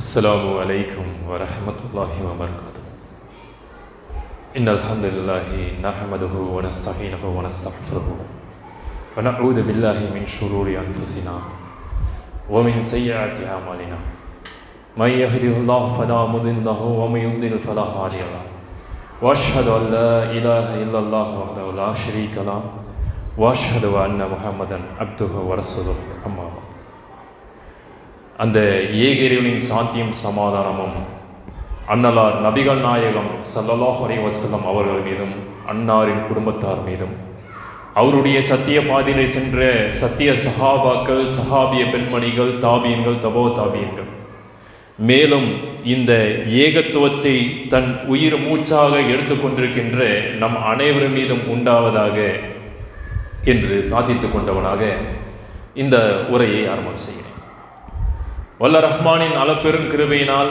अस्सलामु अलैकुम वरहमतुल्लाहि वबरकातुह। इन्नल हम्दुलिल्लाहि नहमदुहु व नस्तईनुहु व नस्तगफिरुहु व नऊज़ु बिल्लाहि मिन शुरूरि अनफुसिना व मिन सय्यिआति अमालिना। मन यहदिहिल्लाहु फला मुदिल्ल लहु व मन युद्लिल फला हादिय लहु। व अशहदु अन ला इलाहा इल्लल्लाह वहदहु ला शरीका लहु व अशहदु अन्न मुहम्मदन अब्दुहु व रसूलुहु। अम्मा बअद। அந்த ஏகரிவனின் சாந்தியும் சமாதானமும் அன்னலார் நபிகள் நாயகம் ஸல்லல்லாஹு அலைஹி வஸல்லம் அவர்கள் மீதும் அன்னாரின் குடும்பத்தார் மீதும் அவருடைய சத்திய பாதையிலே சென்ற சத்திய சஹாபாக்கள், சஹாபிய பெண்மணிகள், தாபீன்கள், தபோ தாபீன்கள், மேலும் இந்த ஏகத்துவத்தை தன் உயிர் மூச்சாக எடுத்துக்கொண்டிருக்கின்ற நம் அனைவரும் மீதும் உண்டாவதாக என்று பிரார்த்தித்துக் கொண்டவனாக இந்த உரையை ஆரம்பம் செய்கிறேன். வல்ல ரஹ்மானின் அளப்பெரும் கிருபையினால்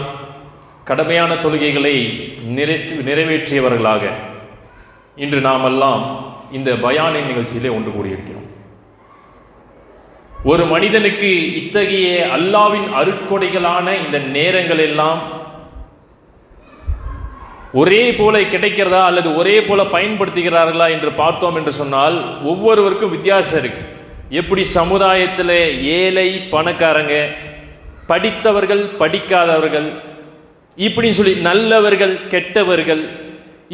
கடமையான தொழுகைகளை நிறைவேற்றியவர்களாக இன்று நாமெல்லாம் இந்த பயானின் நிகழ்ச்சியிலே ஒன்று கூடியிருக்கிறோம். ஒரு மனிதனுக்கு இத்தகைய அல்லாவின் அருட்கொடைகளான இந்த நேரங்கள் எல்லாம் ஒரே போல கிடைக்கிறதா அல்லது ஒரே போல பயன்படுத்துகிறார்களா என்று பார்த்தோம் என்று சொன்னால் ஒவ்வொருவருக்கும் வித்தியாசம் இருக்கு. எப்படி சமுதாயத்தில் ஏழை பணக்காரங்க, படித்தவர்கள் படிக்காதவர்கள், இப்படின்னு சொல்லி நல்லவர்கள் கெட்டவர்கள்,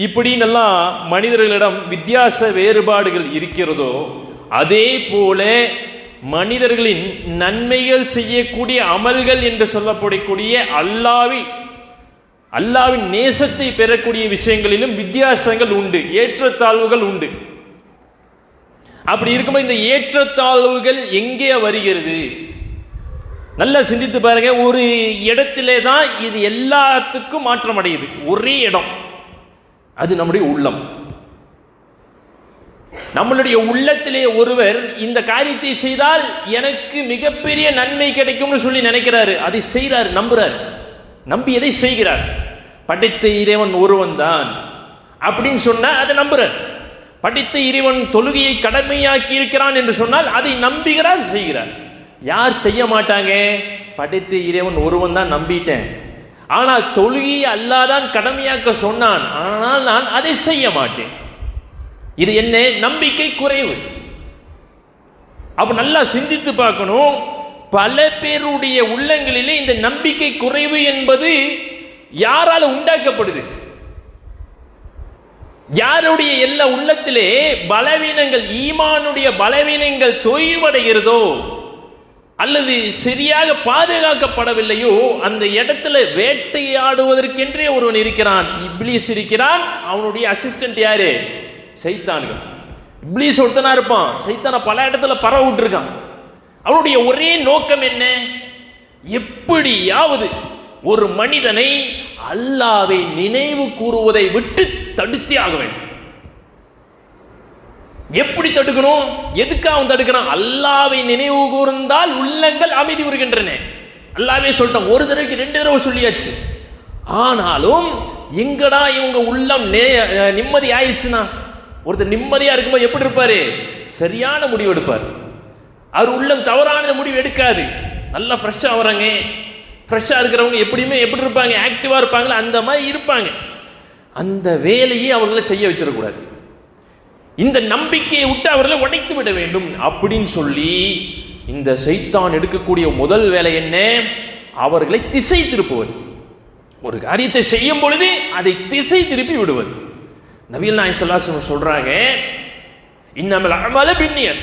இப்படின்னெல்லாம் மனிதர்களிடம் வித்தியாச வேறுபாடுகள் இருக்கிறதோ அதே போல மனிதர்களின் நன்மைகள் செய்யக்கூடிய அமல்கள் என்று சொல்லப்படக்கூடிய அல்லாவின் நேசத்தை பெறக்கூடிய விஷயங்களிலும் வித்தியாசங்கள் உண்டு, ஏற்றத்தாழ்வுகள் உண்டு. அப்படி இருக்கும்போது இந்த ஏற்றத்தாழ்வுகள் எங்கே வருகிறது? நல்லா சிந்தித்து பாருங்க. ஒரு இடத்திலே தான் இது எல்லாத்துக்கும் மாற்றம் அடையுது. ஒரே இடம், அது நம்முடைய உள்ளம். நம்மளுடைய உள்ளத்திலே ஒருவர் இந்த காரியத்தை செய்தால் எனக்கு மிகப்பெரிய நன்மை கிடைக்கும்னு சொல்லி நினைக்கிறாரு, அதை செய்கிறார், நம்புறார். நம்பி எதை செய்கிறார்? படைத்த இறைவன் ஒருவன் தான் அப்படின்னு சொன்னா அதை நம்புறார். படைத்த இறைவன் தொழுகையை கடமையாக்கி இருக்கிறான் என்று சொன்னால் அதை நம்புகிறார், செய்கிறார். யார் செய்ய மாட்டாங்க? படைத்த இறைவன் ஒருவன் தான், நம்பிட்டேன், ஆனால் தொழுகையை அல்லாதான் கடமையாக்க சொன்னான், ஆனால் நான் அதை செய்ய மாட்டேன். இது என்ன? நம்பிக்கை குறைவு. அப்ப நல்லா சிந்தித்து பார்க்கணும். பல பேருடைய உள்ளங்களிலே இந்த நம்பிக்கை குறைவு என்பது யாரால உண்டாக்கப்படுது? யாருடைய எல்லா உள்ளத்திலே பலவீனங்கள், ஈமானுடைய பலவீனங்கள் தொய்வடைகிறதோ அல்லது சரியாக பாதுகாக்கப்படவில்லையோ அந்த இடத்துல வேட்டையாடுவதற்கென்றே ஒருவன் இருக்கிறான். இப்லீஸ் இருக்கிறான். அவனுடைய அசிஸ்டன்ட் யாரு? சைத்தான்கள். இப்லீஸ் ஒருத்தனா இருப்பான், சைத்தானை பல இடத்துல பரவ விட்டுருக்கான். அவனுடைய ஒரே நோக்கம் என்ன? எப்படியாவது ஒரு மனிதனை அல்லாஹ்வை நினைவு கூறுவதை விட்டு தடுத்தே ஆக வேண்டும். எப்படி தடுக்கணும்? எதுக்கு அவன் தடுக்கிறான்? அல்லாஹ்வை நினைவு கூர்ந்தால் உள்ளங்கள் அமைதி வருகின்றன. அல்லாஹ்வே சொல்லிட்டான், ஒரு தடவைக்கு 2 தடவை சொல்லியாச்சு. ஆனாலும் எங்கடா இவங்க உள்ளம் நிம்மதி ஆயிடுச்சுன்னா, ஒருத்தர் நிம்மதியா இருக்கும்போது எப்படி இருப்பாரு? சரியான முடிவு எடுப்பார். அவர் உள்ளம் தவறான முடிவு எடுக்காது. நல்லா ஃப்ரெஷ்ஷா வராங்க. ஃப்ரெஷ்ஷா இருக்கிறவங்க எப்படியுமே எப்படி இருப்பாங்க? ஆக்டிவா இருப்பாங்களா? அந்த மாதிரி இருப்பாங்க. அந்த வேலையை அவர்களை செய்ய வச்சிடக்கூடாது. இந்த நம்பிக்கையை விட்டு அவர்களை உடைத்து விட வேண்டும் அப்படின்னு சொல்லி இந்த சைத்தான் எடுக்கக்கூடிய முதல் வேலை என்ன? அவர்களை திசை திருப்புவது. ஒரு காரியத்தை செய்யும் பொழுது அதை திசை திருப்பி விடுவது. நபிகள் நாயகம் ஸல்லல்லாஹு அலைஹி வஸல்லம் சொல்றாங்க, இன்னமல் அமலு பின்னியத்,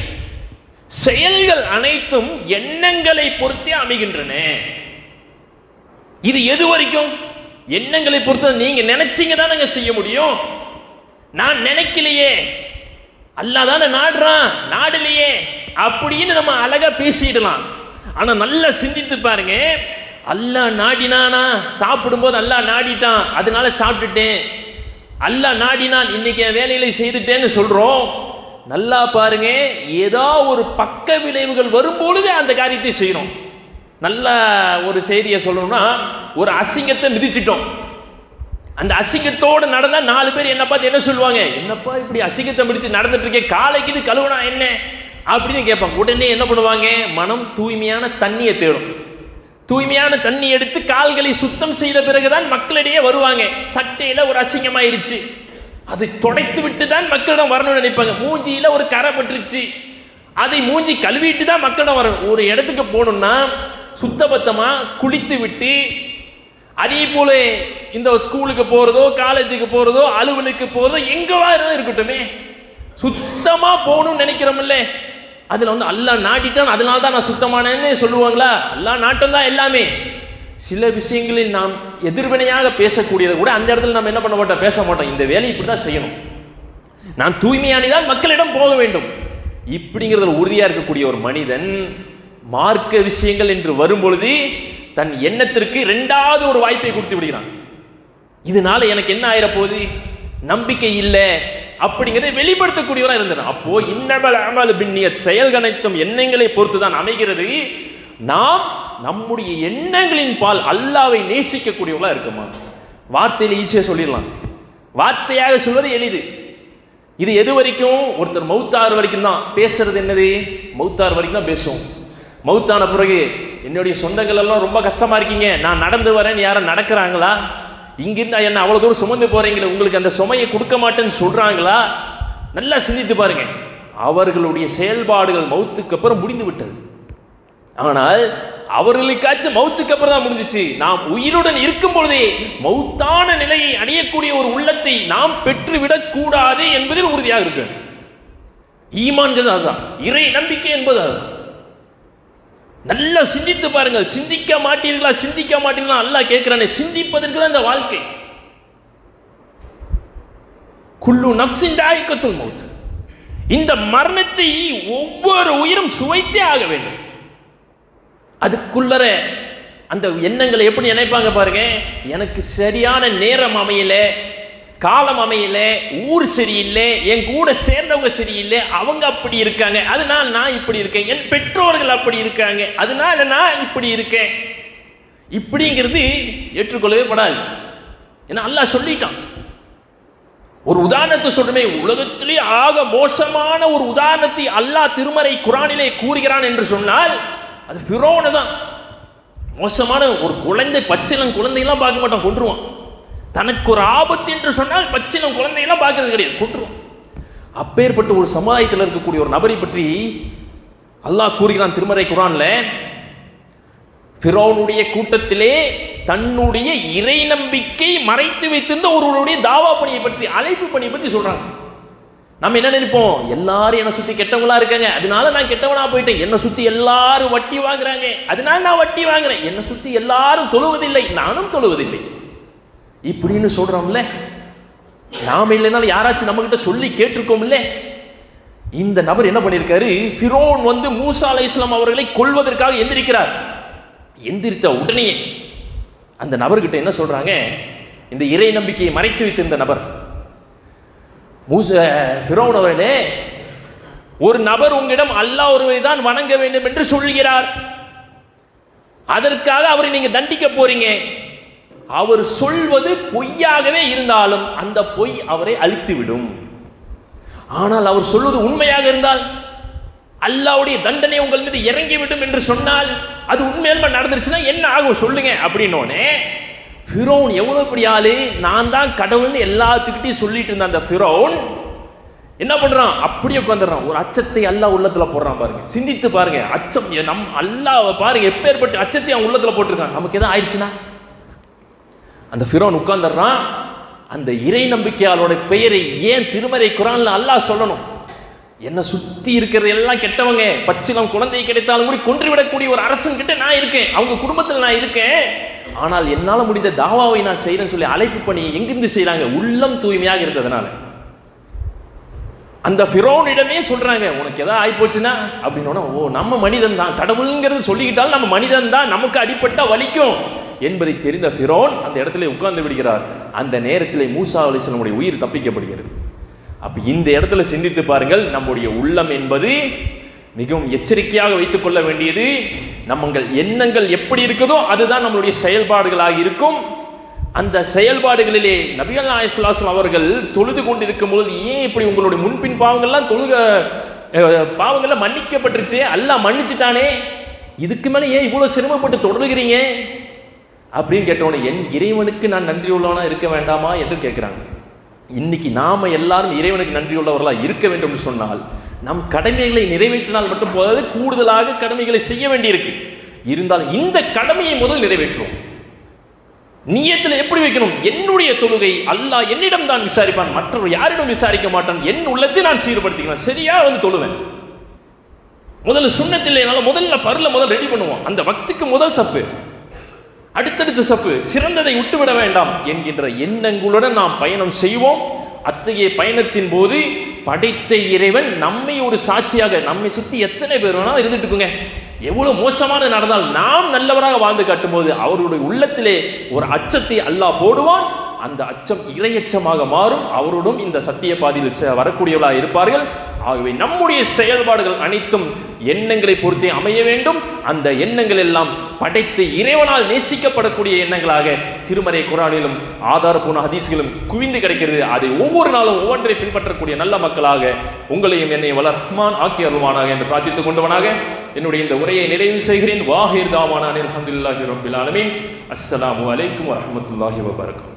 செயல்கள் அனைத்தும் எண்ணங்களை பொறுத்தே அமைகின்றன. இது எது வரைக்கும்? எண்ணங்களை பொறுத்து. நீங்க நினைச்சீங்க தானங்க செய்ய முடியும். நான் நினைக்கலையே, அல்லாஹ் தானே நாடுறான், நாடலையே அப்படின்னு நம்ம அழகா பேசிடலாம். ஆனா நல்லா சிந்தித்து பாருங்க. அல்லாஹ் நாடினானா? சாப்பிடும்போது அல்லாஹ் நாடிட்டான், அதனால சாப்பிட்டுட்டேன். அல்லாஹ் நாடினான், இன்னைக்கு என் வேலைகளை செய்துட்டேன்னு சொல்றோம். நல்லா பாருங்க, ஏதோ ஒரு பக்க விளைவுகள் வரும்பொழுது அந்த காரியத்தை செய்யணும். நல்ல ஒரு செய்தியை சொல்லணும்னா, ஒரு அசிங்கத்தை மிதிச்சிட்டோம். அந்த அசிங்கத்தோடு நடந்தா 4 பேர் என்ன பார்த்து என்ன சொல்லுவாங்க? என்னப்பா இப்படி அசிங்கத்தை மிதிச்சு நடந்துட்டு இருக்கே, காலைக்கு இது கழுவுனா என்ன அப்படின்னு கேட்பாங்க. உடனே என்ன பண்ணுவாங்க? மனம் தூய்மையான தண்ணியை தேடும். தூய்மையான தண்ணி எடுத்து கால்களை சுத்தம் செய்த பிறகுதான் மக்களிடையே வருவாங்க. சட்டையில ஒரு அசிங்கமாயிருச்சு, அது துடைத்து விட்டு தான் மக்களிடம் வரணும்னு நினைப்பாங்க. மூஞ்சியில ஒரு கரை பட்டுருச்சு, அதை மூஞ்சி கழுவிட்டு தான் மக்களிடம் வரணும். ஒரு இடத்துக்கு போகணும்னா சுத்தபத்தமா குளித்து விட்டு, அதே போல இந்த ஸ்கூலுக்கு போறதோ காலேஜுக்கு போறதோ அலுவலுக்கு போறதோ எங்கவா இருக்கட்டுமே சுத்தமா போகணும்னு நினைக்கிறோம்ல. அதுல வந்து அல்லாஹ் நாட்டிட்டான் அதனால தான் நான் சுத்தமானேன்னு சொல்லுவாங்களா? அல்லாஹ் நாட்டம் தான் எல்லாமே. சில விஷயங்களில் நாம் எதிர்வினையாக பேசக்கூடியதை கூட அந்த இடத்துல நம்ம என்ன பண்ண மாட்டோம், பேச மாட்டோம். இந்த வேலையை இப்படி தான் செய்யணும், நான் தூய்மையானதான் மக்களிடம் போக வேண்டும் இப்படிங்கிறதுல உறுதியா இருக்கக்கூடிய ஒரு மனிதன் மார்க்க விஷயங்கள் என்று வரும்பொழுது தன் எண்ணத்திற்கு இரண்டாவது ஒரு வாய்ப்பை கொடுத்து விடுகிறான். இதனால எனக்கு என்ன ஆயிரப்போகுது, நம்பிக்கை இல்லை அப்படிங்கிறதை வெளிப்படுத்தக்கூடியவராக இருந்தார். அப்போ இன்னமல் அமல் பின்னியத் செயல்கள் அனைத்தும் எண்ணங்களை பொறுத்து தான் அமைகிறது. நாம் நம்முடைய எண்ணங்களின் பால் அல்லாவை நேசிக்கக்கூடியவர்களாக இருக்குமா? வார்த்தையில் ஈஸியாக சொல்லிடலாம், வார்த்தையாக சொல்வது எளிது. இது எது வரைக்கும்? ஒருத்தர் மௌத்தார் வரைக்கும் தான் பேசுறது. என்னது? மௌத்தார் வரைக்கும் தான் பேசுவோம். மௌத்தான பிறகு என்னுடைய சொந்தங்கள் எல்லாம் ரொம்ப கஷ்டமா இருக்கீங்க, நான் நடந்து வரேன்னு யாரும் நடக்கிறாங்களா? இங்கிருந்து என்ன அவ்வளோ தூரம் சுமந்து போறீங்களே, உங்களுக்கு அந்த சுமையை கொடுக்க மாட்டேன்னு சொல்றாங்களா? நல்லா சிந்தித்து பாருங்க. அவர்களுடைய செயல்பாடுகள் மௌத்துக்கு அப்புறம் முடிந்து விட்டது. ஆனால் அவர்களுக்காச்சும் மௌத்துக்கு அப்புறம் தான் முடிஞ்சிச்சு. நாம் உயிருடன் இருக்கும் பொழுதே மௌத்தான நிலையை அடையக்கூடிய ஒரு உள்ளத்தை நாம் பெற்றுவிடக் கூடாது என்பதில் உறுதியாக இருக்கு. ஈமான்கிறது அதுதான், இறை நம்பிக்கை என்பது அதுதான். நல்லா சிந்தித்து பாருங்கள். சிந்திக்க மாட்டீர்களா, சிந்திக்க மாட்டீர்களா அல்லாஹ் கேட்கிறானே. சிந்திப்பதற்கு தான் இந்த வாழ்க்கை. குல்லு நஃப்ஸின் தாயிகத்துல் மௌத், இந்த மரணத்தை ஒவ்வொரு உயிரும் சுவைத்தே ஆக வேண்டும். அதுக்குள்ளர அந்த எண்ணங்களை எப்படி நினைப்பாங்க பாருங்க. எனக்கு சரியான நேரம் அமையல, காலம் அமையல, ஊர் சரியில்லை, என் கூட சேர்ந்தவங்க சரியில்லை, அவங்க அப்படி இருக்காங்க அதனால நான் இப்படி இருக்கேன், என் பெற்றோர்கள் அப்படி இருக்காங்க அதனால நான் இப்படி இருக்கேன், இப்படிங்கிறது ஏற்றுக்கொள்ளவே படாது. ஏன்னா அல்லாஹ் சொல்லிட்டான். ஒரு உதாரணத்தை சொல்றமே, உலகத்திலே ஆக மோசமான ஒரு உதாரணத்தை அல்லாஹ் திருமறை குர்ஆனிலே கூறுகிறான் என்று சொன்னால் அது ஃபிரௌன் தான். மோசமான ஒரு குழந்தை, பச்சிளம் குழந்தையெல்லாம் பார்க்க மாட்டான், கொன்றுவான். தனக்கு ஒரு ஆபத்து என்று சொன்னால் பச்சிளம் குழந்தையெல்லாம் பார்க்கறது கிடையாது, கொன்றுவான். அப்பேற்பட்ட ஒரு சமுதாயத்தில் இருக்கக்கூடிய ஒரு நபரை பற்றி அல்லாஹ் கூறுகிறான் திருமறை குர்ஆன்ல. ஃபிரௌனுடைய கூட்டத்திலே தன்னுடைய இறை நம்பிக்கை மறைத்து வைத்திருந்த ஒருவருடைய தாவா பணியை பற்றி, அழைப்பு பணியை பற்றி சொல்றாங்க. நம்ம என்ன நினைப்போம், எல்லாரும் என்னை சுத்தி கெட்டவங்களா இருக்காங்க அதனால நான் கெட்டவனா போயிட்டேன், என்னை சுத்தி எல்லாரும் வட்டி வாங்குறாங்க அதனால நான் வட்டி வாங்குறேன், என்னை சுத்தி எல்லாரும் தொழுவதில்லை நானும் தொழுவதில்லை இப்படின்னு சொல்றோம்ல. நாம இல்லைனாலும் யாராச்சும் நம்ம கிட்ட சொல்லி கேட்டிருக்கோம்ல. இந்த நபர் என்ன பண்ணியிருக்காரு, ஃபிரௌன் வந்து மூசா அலைஹிஸ்ஸலாம் அவர்களை கொல்வதற்காக எந்திரிக்கிறார். எந்திரித்த உடனே அந்த நபர்கிட்ட என்ன சொல்றாங்க, இந்த இறை நம்பிக்கையை மறைத்து வைத்திருந்த நபர், ஃபிரௌன் அவர்களே, ஒரு நபர் உங்களிடம் அல்லாஹ் ஒருவரை தான் வணங்க வேண்டும் என்று சொல்கிறார், அதற்காக அவரை நீங்க தண்டிக்க போறீங்க. அவர் சொல்வது பொய்யாகவே இருந்தாலும் அந்த பொய் அவரை அழித்து விடும். ஆனால் அவர் சொல்வது உண்மையாக இருந்தால் அல்லாஹ்வுடைய தண்டனை உங்கள் மீது இறங்கிவிடும் என்று சொன்னால் அது உண்மையில நடந்துருச்சுன்னா என்ன ஆகும் சொல்லுங்க அப்படின்னோடனே, ஃபிரௌன் எவ்வளவு பெரிய ஆளு, நான் தான் கடவுள்னு எல்லாத்துக்கிட்டையும் சொல்லிட்டு இருந்த அந்த ஃபிரௌன் என்ன பண்றான், அப்படியே உட்காந்துறான். ஒரு அச்சத்தை அல்லாஹ் உள்ளத்துல போடுறான் பாருங்க. சிந்தித்து பாருங்க, அச்சம் நம் அல்லாஹ் பாருங்க எப்பேற்பட்ட அச்சத்தை அவன் உள்ளத்துல போட்டிருக்கான். நமக்கு எதாவது ஆயிடுச்சுன்னா அந்த ஃபிரௌன் உட்கார்ந்துடுறான். அந்த இறை நம்பிக்கையாளோட பெயரை ஏன் திருமறை குர்ஆன்ல அல்லாஹ் சொல்லணும்? என்ன சுத்தி இருக்கிறது எல்லாம் கெட்டவங்க, பச்சிலம் குழந்தை கிடைத்தாலும் கூட கொன்றுவிடக்கூடிய ஒரு அரசன் கிட்ட நான் இருக்கேன், அவங்க குடும்பத்தில் நான் இருக்கேன், ஆனால் என்னால் முடிந்த தாவாவை நான் செய்யறேன்னு சொல்லி அழைப்பு பண்ணி எங்கிருந்து செய்யறாங்க, உள்ளம் தூய்மையாக இருந்ததுனால. அந்த ஃபிரௌனிடமே சொல்றாங்க, உனக்கு எதாவது ஆகி போச்சுன்னா அப்படின்னா, ஓ நம்ம மனிதன் தான், கடவுளுங்கிறது சொல்லிக்கிட்டாலும் நம்ம மனிதன் தான், நமக்கு அடிப்பட்டா வலிக்கும் என்பதை தெரிந்த ஃபிரௌன் அந்த இடத்துல உட்கார்ந்து விடுகிறார். அந்த நேரத்தில் மூசா அலைஹிஸ்ஸலாமுடைய உயிர் தப்பிக்கப்படுகிறது. அப்ப இந்த இடத்துல சிந்தித்து பாருங்கள், நம்முடைய உள்ளம் என்பது மிகவும் எச்சரிக்கையாக வைத்துக் கொள்ள வேண்டியது. நம்மங்கள் எண்ணங்கள் எப்படி இருக்குதோ அதுதான் நம்மளுடைய செயல்பாடுகளாக இருக்கும். அந்த செயல்பாடுகளிலே நபிகள் நாயகம் ஸல்லல்லாஹு அலைஹி வஸல்லம் அவர்கள் தொழுது கொண்டிருக்கும் பொழுது, ஏன் இப்படி உங்களுடைய முன்பின் பாவங்கள்லாம் பாவங்கள்லாம் மன்னிக்கப்பட்டுருச்சு, அல்லாஹ் மன்னிச்சுட்டானே, இதுக்கு மேலே ஏன் இவ்வளோ சிரமப்பட்டு தொடர்கிறீங்க அப்படின்னு கேட்டோன்னே, என் இறைவனுக்கு நான் நன்றியுள்ளவனா இருக்க வேண்டாமா என்று கேட்குறாங்க. இன்னைக்கு நாம எல்லாரும் இறைவனுக்கு நன்றியுள்ளவர்களாக இருக்க வேண்டும் என்று சொன்னால், நம் கடமைகளை நிறைவேற்றினால் மட்டும் போதாது, கூடுதலாக கடமைகளை செய்ய வேண்டியிருக்கு. இருந்தாலும் இந்த கடமையை முதல் நிறைவேற்றுவோம். நியத்தில் எப்படி வைக்கணும்? என்னுடைய தொழுகை அல்லாஹ் என்னிடம் தான் விசாரிப்பான், மற்றவர் யாரிடம் விசாரிக்க மாட்டான். என் உள்ளத்தை நான் சீர்படுத்திக்கலாம், சரியா தொழுவேன். முதல்ல சுன்னத்தில்லைனால முதல்ல ஃபர்ல முதல் ரெடி பண்ணுவோம். அந்த வக்துக்கு முதல் சப்பு, அடுத்தடுத்த சப்பு, சிறந்ததை விட்டுவிட வேண்டாம் என்கின்ற எண்ணங்களுடன் நாம் பயணம் செய்வோம். அத்தகைய பயணத்தின் போது படைத்த இறைவன் நம்மை ஒரு சாட்சியாக, நம்மை சுற்றி எத்தனை பேர் வேணாலும் இருந்துட்டு இருக்குங்க, எவ்வளவு மோசமான நடந்தால் நாம் நல்லவராக வாழ்ந்து காட்டும்போது அவருடைய உள்ளத்திலே ஒரு அச்சத்தை அல்லாஹ் போடுவான். அந்த அச்சம் இறையச்சமாக மாறும். அவரோடும் இந்த சத்திய பாதையில் வரக்கூடியவர்களாக இருப்பார்கள். ஆகவே நம்முடைய செயல்பாடுகள் அனைத்தும் எண்ணங்களை பொறுத்தே அமைய வேண்டும். அந்த எண்ணங்கள் எல்லாம் படைத்த இறைவனால் நேசிக்கப்படக்கூடிய எண்ணங்களாக திருமறை குர்ஆனிலும் ஆதாரப்பூர்வ ஹதீஸ்களும் குவிந்து கிடைக்கிறது. அதை ஒவ்வொரு நாளும் ஒவ்வொன்றை பின்பற்றக்கூடிய நல்ல மக்களாக உங்களையும் என்னை வல்ல ரஹ்மான் ஆக்கி அருள்வானாக என்று பிரார்த்தித்துக் கொண்டவனாக என்னுடைய இந்த உரையை நிறைவு செய்கிறேன். வாஹிர் தாவானா அல்ஹம்துலில்லாஹி ரப்பில் ஆலமீன். அஸ்ஸலாமு அலைக்கும் வரஹ்மத்துல்லாஹி வபரகாத்துஹு.